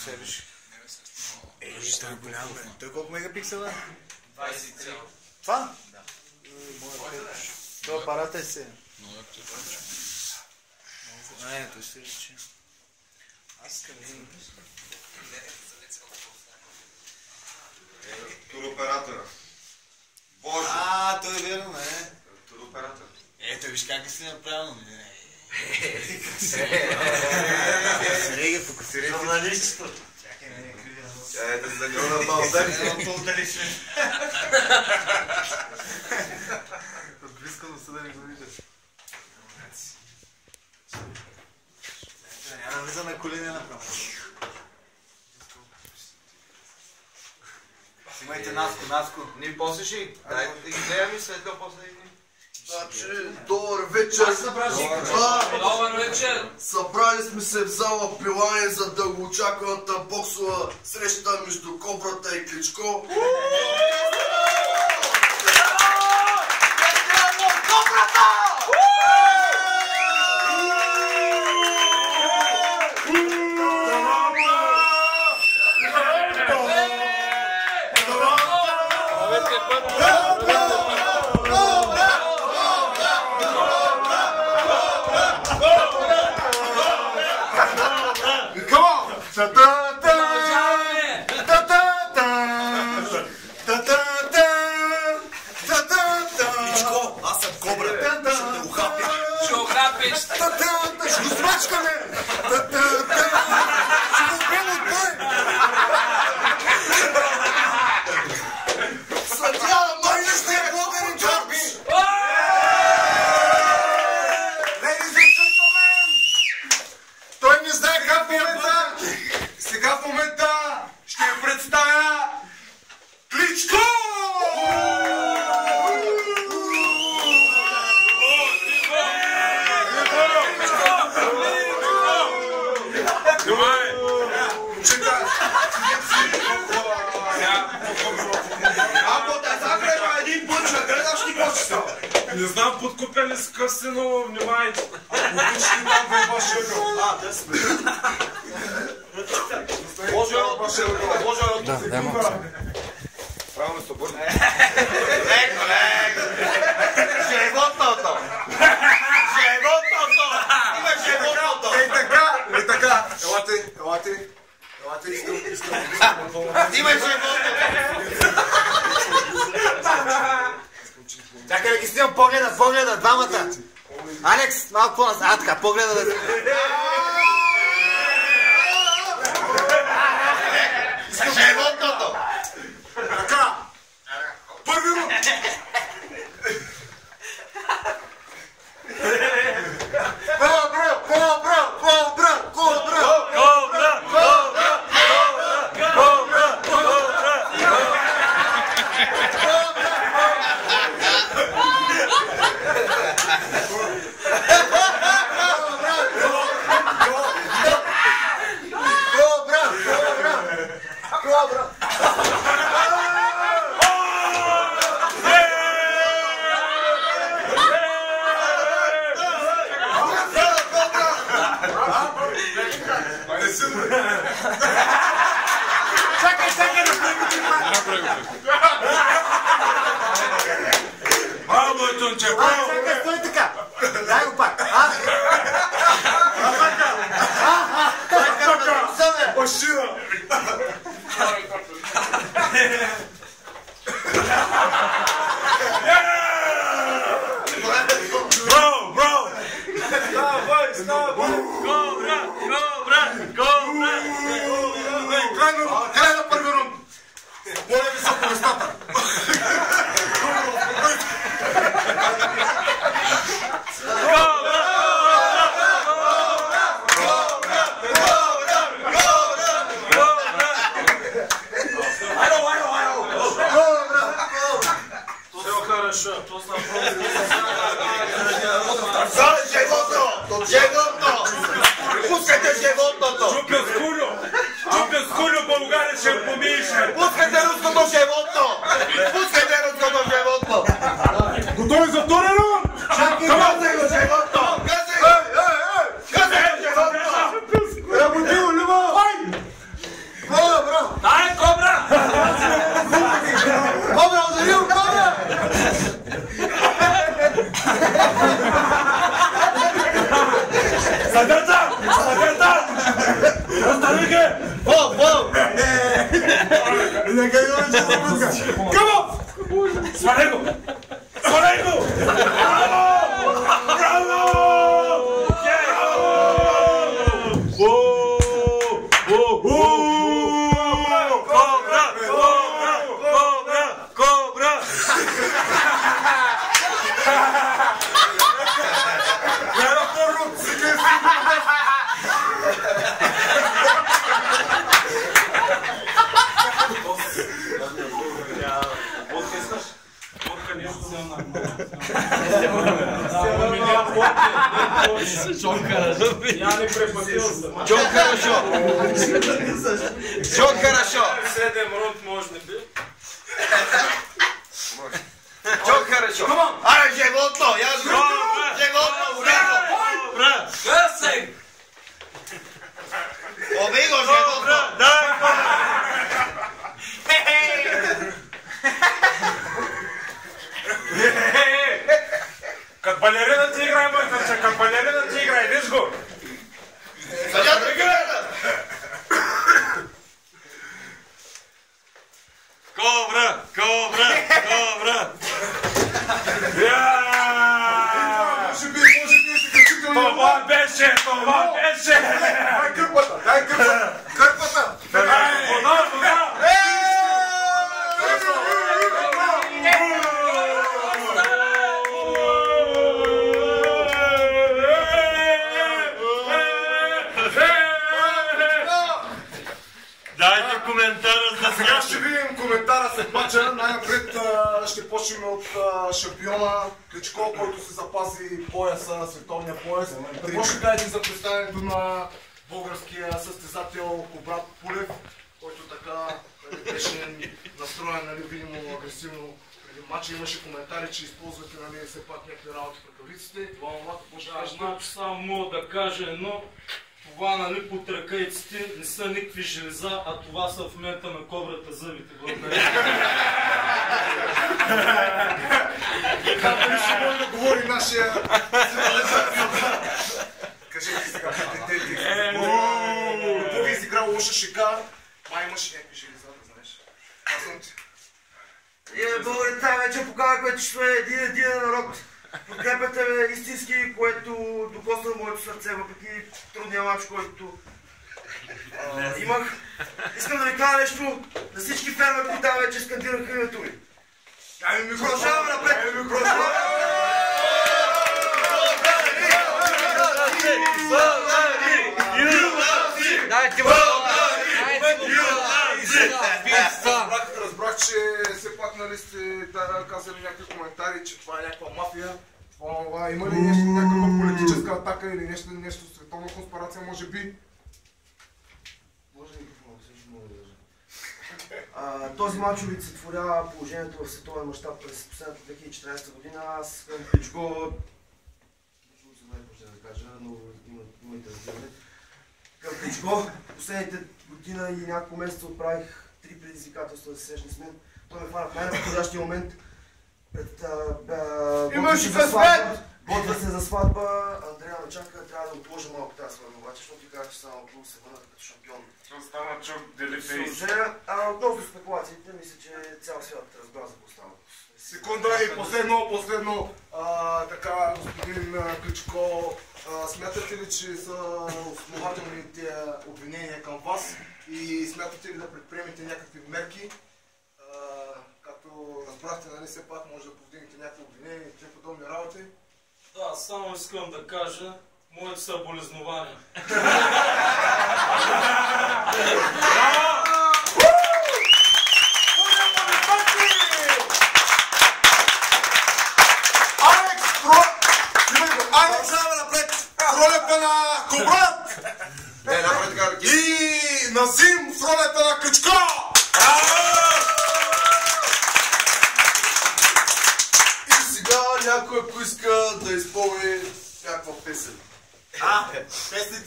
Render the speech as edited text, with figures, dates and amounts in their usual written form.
следваш. Той е голям, бе. Той колко мегапиксела? 23. Това? Да. Това апарата е се. Не, той ще рече. Аз искам един. Туроператора. Боже! Той е верно, не? Туроператор. Ето, виж как си направил, не? Сиреги, фокусирайте. Журналистчето. Чакай, не, криви на нос. Чай да се загъл на балдър. Отблизко носа да не го виждаш. Няма да влиза на колени направо. Снимайте Наско. Ние после ще дай да ги гледам и след това после да ги. Добър вечер! Добър вечер! Събрали сме се в зала Пилани за дългоочакваната боксова среща между Кобрата и Кличко. Кличко, аз съм Кобра, ще те ухапя. Ще охапиш! Ще го смачкаме! Ще го убием от бой! Съдия, май не сте българин, Джорби! Той не знае как в момента. Сега в момента ще ви представя Кличко! Ако те загреба един път, ще гледаш ти какво ще става. Не знам, подкупяли с къси, но внимайте. Обичайте там във вашия гъл. Те сме. Може да дай малко. Правилно сте обърнали. Леко. Животното. Има животното. Ей така. Елате. Искам. Има животното. Чакай да ги снимам погледа, двамата. Алекс, малко по-назад. Така, погледа да... Животното. Така. Първи рук. Чакай да преготим. Браво, Тунче, браво! Чакай, стой така. Дай го пак. Машина! Браво! Край на първи рунд. Моля ви са по местата. Животно! Пускайте животното! Чупя с кулю, България ще помише! Пускайте руското животно! Пускайте руското животно! Готови за втори рунд? Казай го животно! Казай го животно! Работило, Любо! Сваляй го! Сваляй го! Браво! Браво! Я не препатил съм. Чок хорошо. Чок хорошо. 7 рунд може да би. Чок хорошо. Аре, животно, я животно, ударно. Късай! Обиго, животно. Как балерина ти играй, мойкаче, как балерина ти играй, виж го! Съдята гледа! Кобра! Кобра! Кобра! Може би си качително. Това беше! Това беше! Дай кърпата! Дай кърпата! Кърпата! Вода! Вода! Дайте коментара за Сега ще видим коментара след мача. Най-напред ще почнем от шампиона Кличко, който се запази пояса, световния пояс. Какво ще кажете за представянето на българския състезател Кобрат Пулев, който така беше настроен, нали, видимо агресивно преди мача. Имаше коментари, че използвате, нали, все пак някакви работи в ръкавиците. Това какво ще кажете? Значи само мога да кажа едно. Това, нали, под ръкавиците не са никакви железа, а това са в момента на кобрата зъбите. Благодаря. Дали ще може да говори нашия кажете сега, какво ви изиграл лоша шега? Май имаше някакви железа, да знаеш. Казвам ти. Българите тази вече показахме, че сме един народ. Подкрепяте ме истински, което докосна моето сърце, въпреки трудния мач, който имах. Искам да ви кажа нещо на всички фермери, които там вече скандираха името ми. Продължаваме напред! Разбрах, че все пак, нали, сте казали някакви коментари, че това е някаква мафия. Има ли някаква политическа атака или нещо световна конспирация, може би? Може ли микрофона, също мога да държа. Този мач олицетворява положението в световен мащаб през последната 2014 година. Аз към Кличко, ще да кажа, но имайте разбиране. Към Кличко последните година и няколко месеца отправих 3 предизвикателства да се срещне с мен. Той ме хвана в най-подходящия момент. Готвя се за сватба, Андрея ме чака, трябва да отложа малко тази сватба, обаче, защото ти казах, че само около се върна като шампион. Стана чук, дели фейс. Относно спекулациите, мисля, че цял свят разбра за какво става. Секунда и последно, така, господин Кличко, смятате ли, че са основателни тези обвинения към вас и смятате ли да предприемете някакви мерки? Както разбрахте, нали, все пак може да повдигнете някакви обвинения и тези подобни работи? Да, само искам да кажа моите съболезнования. Алекс, в ролята на Кобрат! И Назим в ролята на Кличко! И сега някой, ако иска да изпълни някаква песен. Песните!